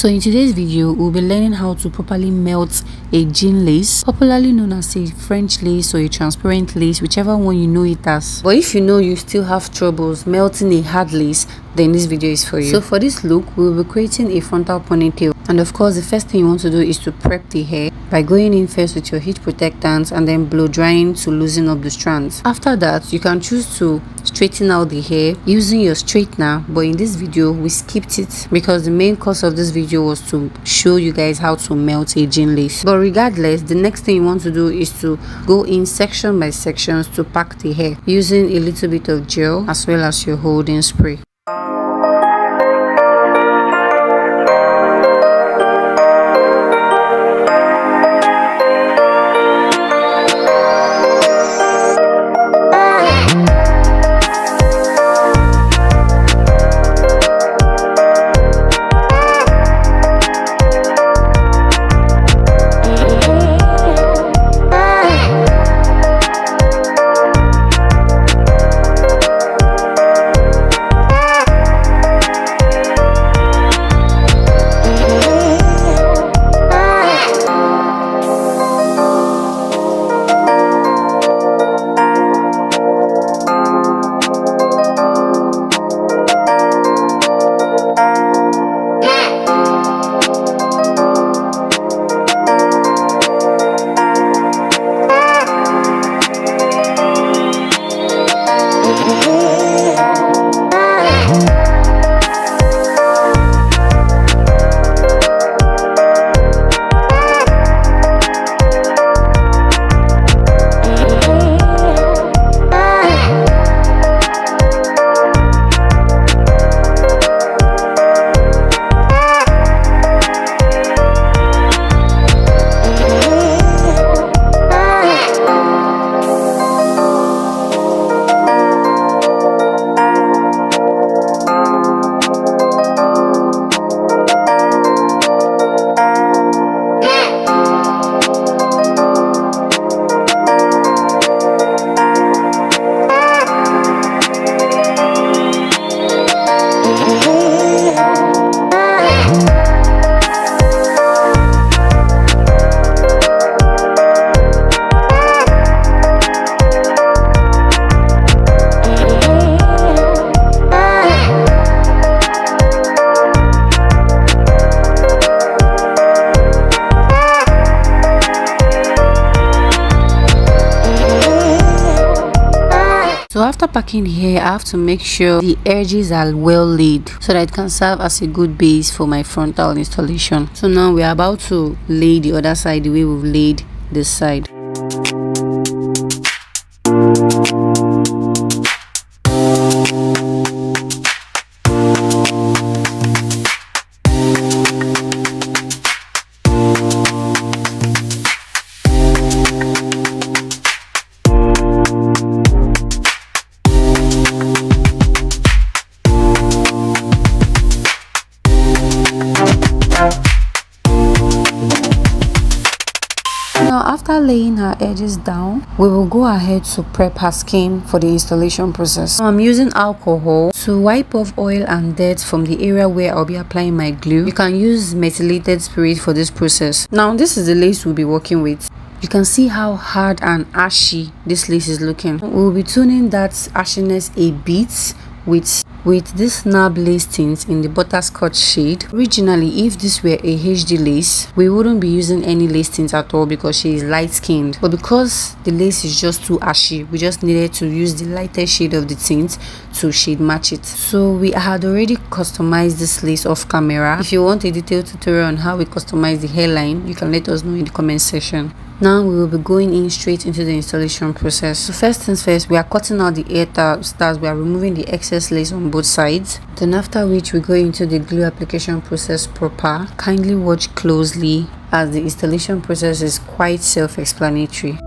So in today's video, we'll be learning how to properly melt a jean lace, popularly known as a French lace or a transparent lace, whichever one you know it as. But if you know you still have troubles melting a hard lace, then this video is for you. So for this look, we'll be creating a frontal ponytail. And of course, the first thing you want to do is to prep the hair by going in first with your heat protectant and then blow drying to loosen up the strands. After that, you can choose to straighten out the hair using your straightener, but in this video we skipped it because the main course of this video was to show you guys how to melt a jean lace. But regardless, the next thing you want to do is to go in section by sections to pack the hair using a little bit of gel as well as your holding spray. So after packing the hair, I have to make sure the edges are well laid so that it can serve as a good base for my frontal installation. So now we are about to lay the other side the way we've laid this side. Now after laying her edges down, we will go ahead to prep her skin for the installation process. Now I'm using alcohol to wipe off oil and dirt from the area where I'll be applying my glue. You can use methylated spirit for this process. Now this is the lace we'll be working with. You can see how hard and ashy this lace is looking. We'll be tuning that ashiness a bit with this nab lace tint in the butterscotch shade. Originally, if this were a HD lace, we wouldn't be using any lace tint at all because she is light skinned, but because the lace is just too ashy, we just needed to use the lighter shade of the tint to shade match it. So we had already customized this lace off camera. If you want a detailed tutorial on how we customize the hairline, you can let us know in the comment section. Now we will be going in straight into the installation process. So first things first, we are cutting out the air tabs, we are removing the excess lace on both sides. Then after which we go into the glue application process proper. Kindly watch closely as the installation process is quite self-explanatory.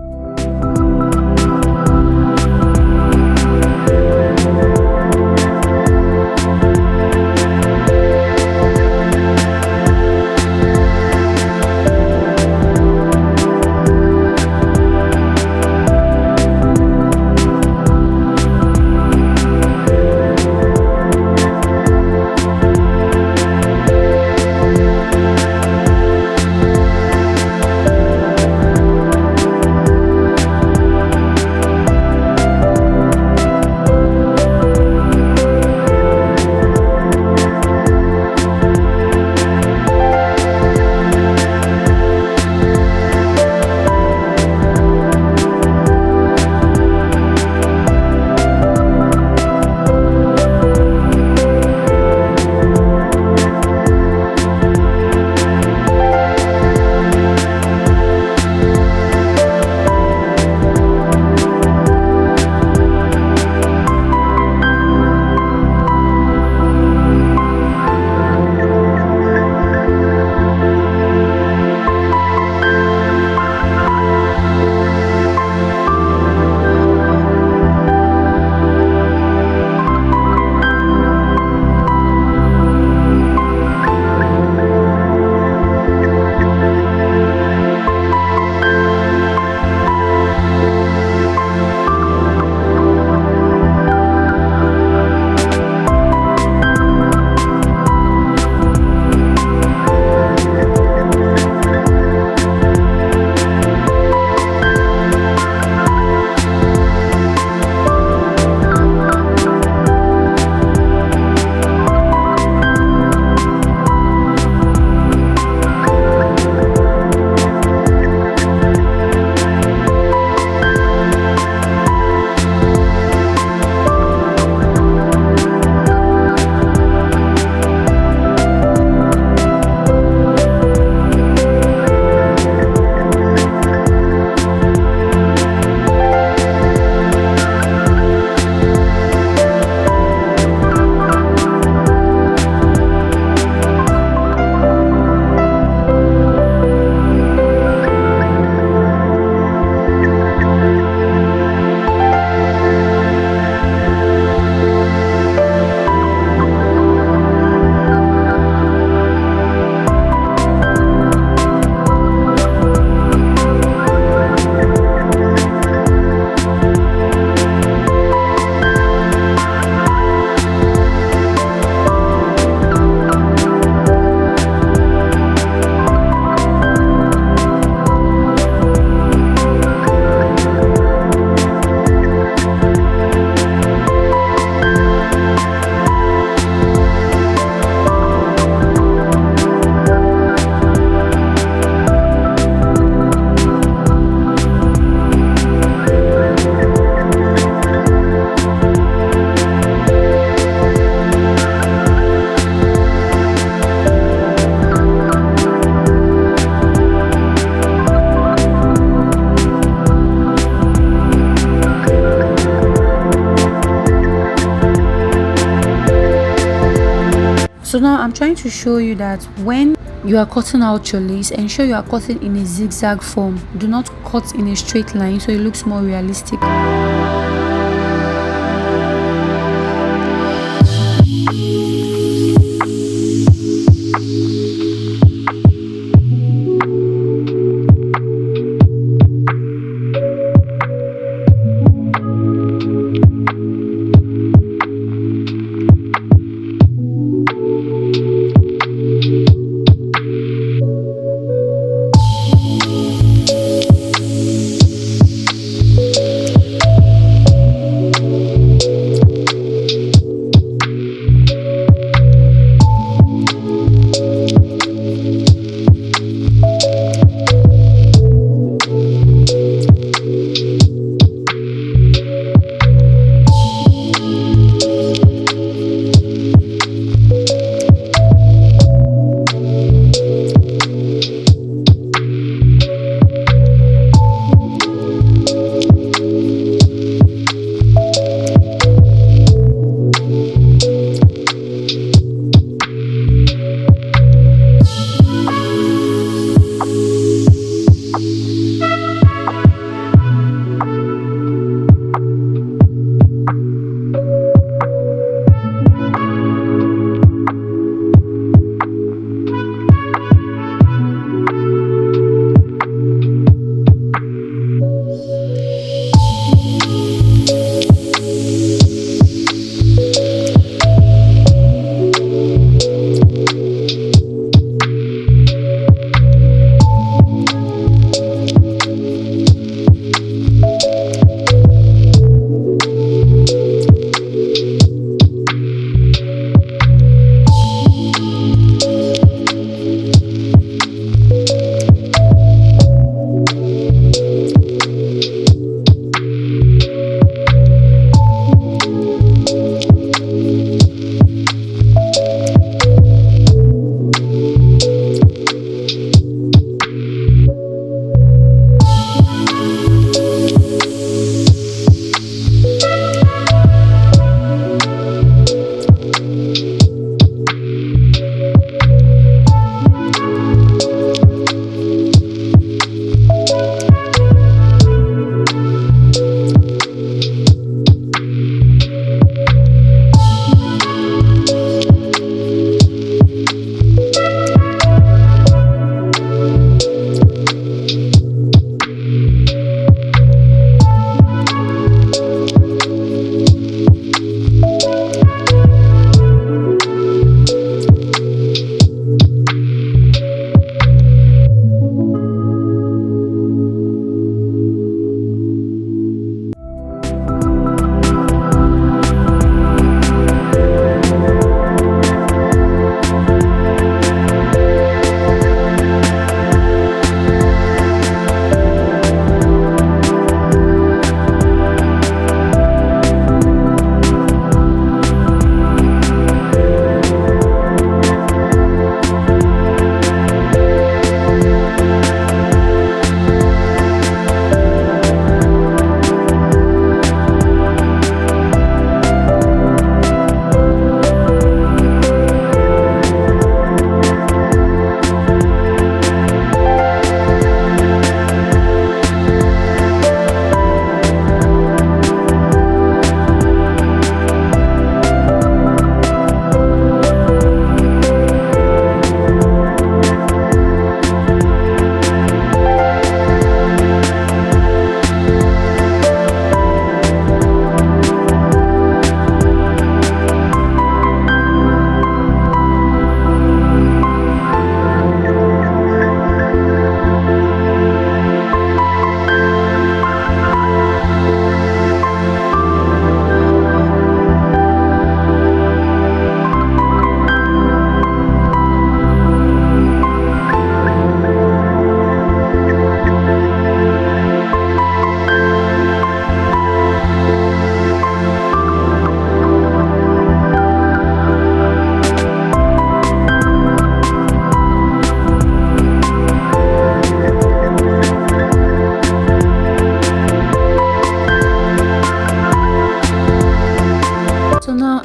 So now I'm trying to show you that when you are cutting out your lace, ensure you are cutting in a zigzag form. Do not cut in a straight line so it looks more realistic.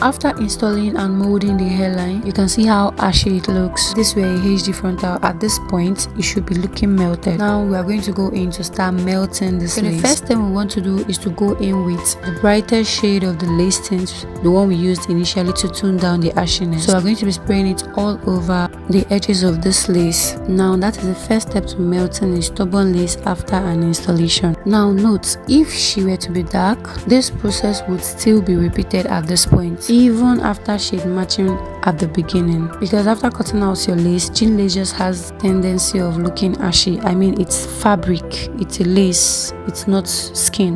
after installing and molding the hairline, you can see how ashy it looks. This way a HD frontal, at this point it should be looking melted. Now we are going to go in to start melting this lace. The first thing we want to do is to go in with the brightest shade of the lace tint, the one we used initially to tone down the ashiness. So we're going to be spraying it all over the edges of this lace. Now that is the first step to melting a stubborn lace after an installation. Now note, if she were to be dark, this process would still be repeated at this point, even after shade matching at the beginning, because after cutting out your lace, jean lace just has tendency of looking ashy. I mean, it's fabric, it's a lace, it's not skin.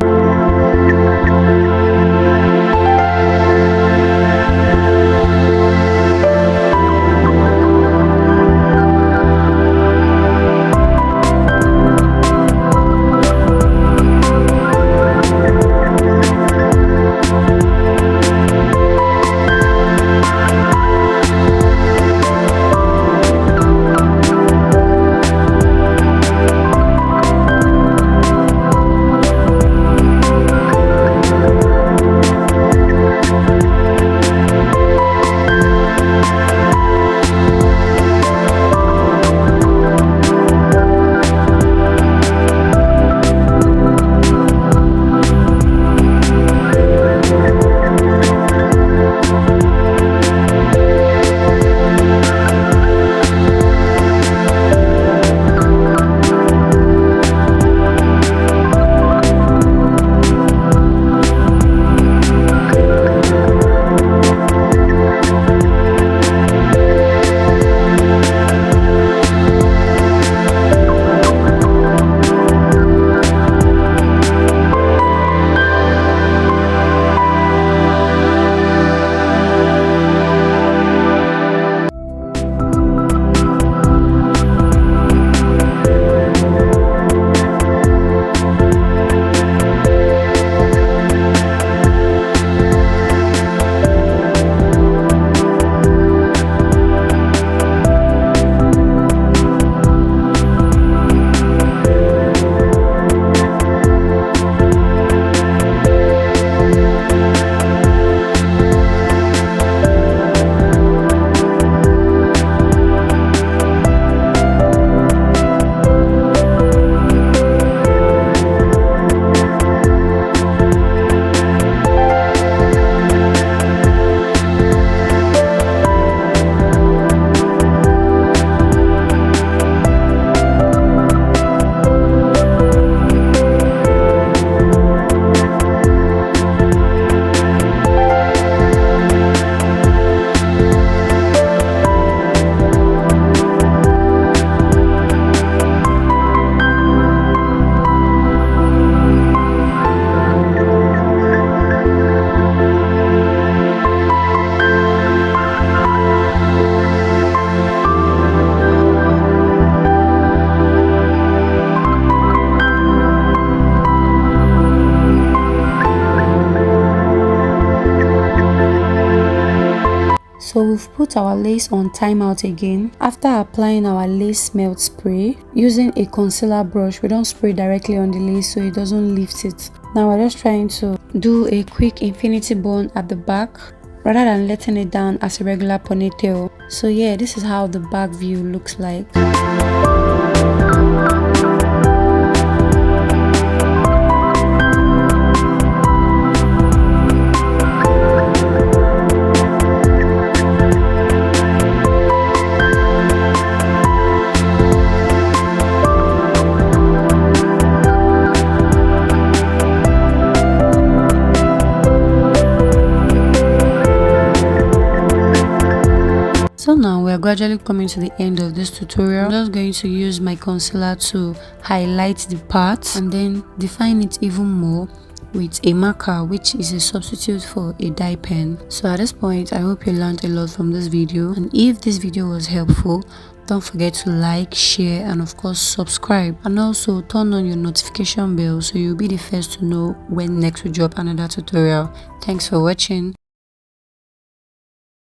So we've put our lace on timeout again. After applying our lace melt spray, using a concealer brush, we don't spray directly on the lace so it doesn't lift it. Now we're just trying to do a quick infinity bun at the back rather than letting it down as a regular ponytail. So yeah, this is how the back view looks like. So now we are gradually coming to the end of this tutorial. I'm just going to use my concealer to highlight the parts and then define it even more with a marker, which is a substitute for a dye pen. So at this point, I hope you learned a lot from this video, and if this video was helpful, don't forget to like, share, and of course subscribe, and also turn on your notification bell so you'll be the first to know when next we drop another tutorial. Thanks for watching.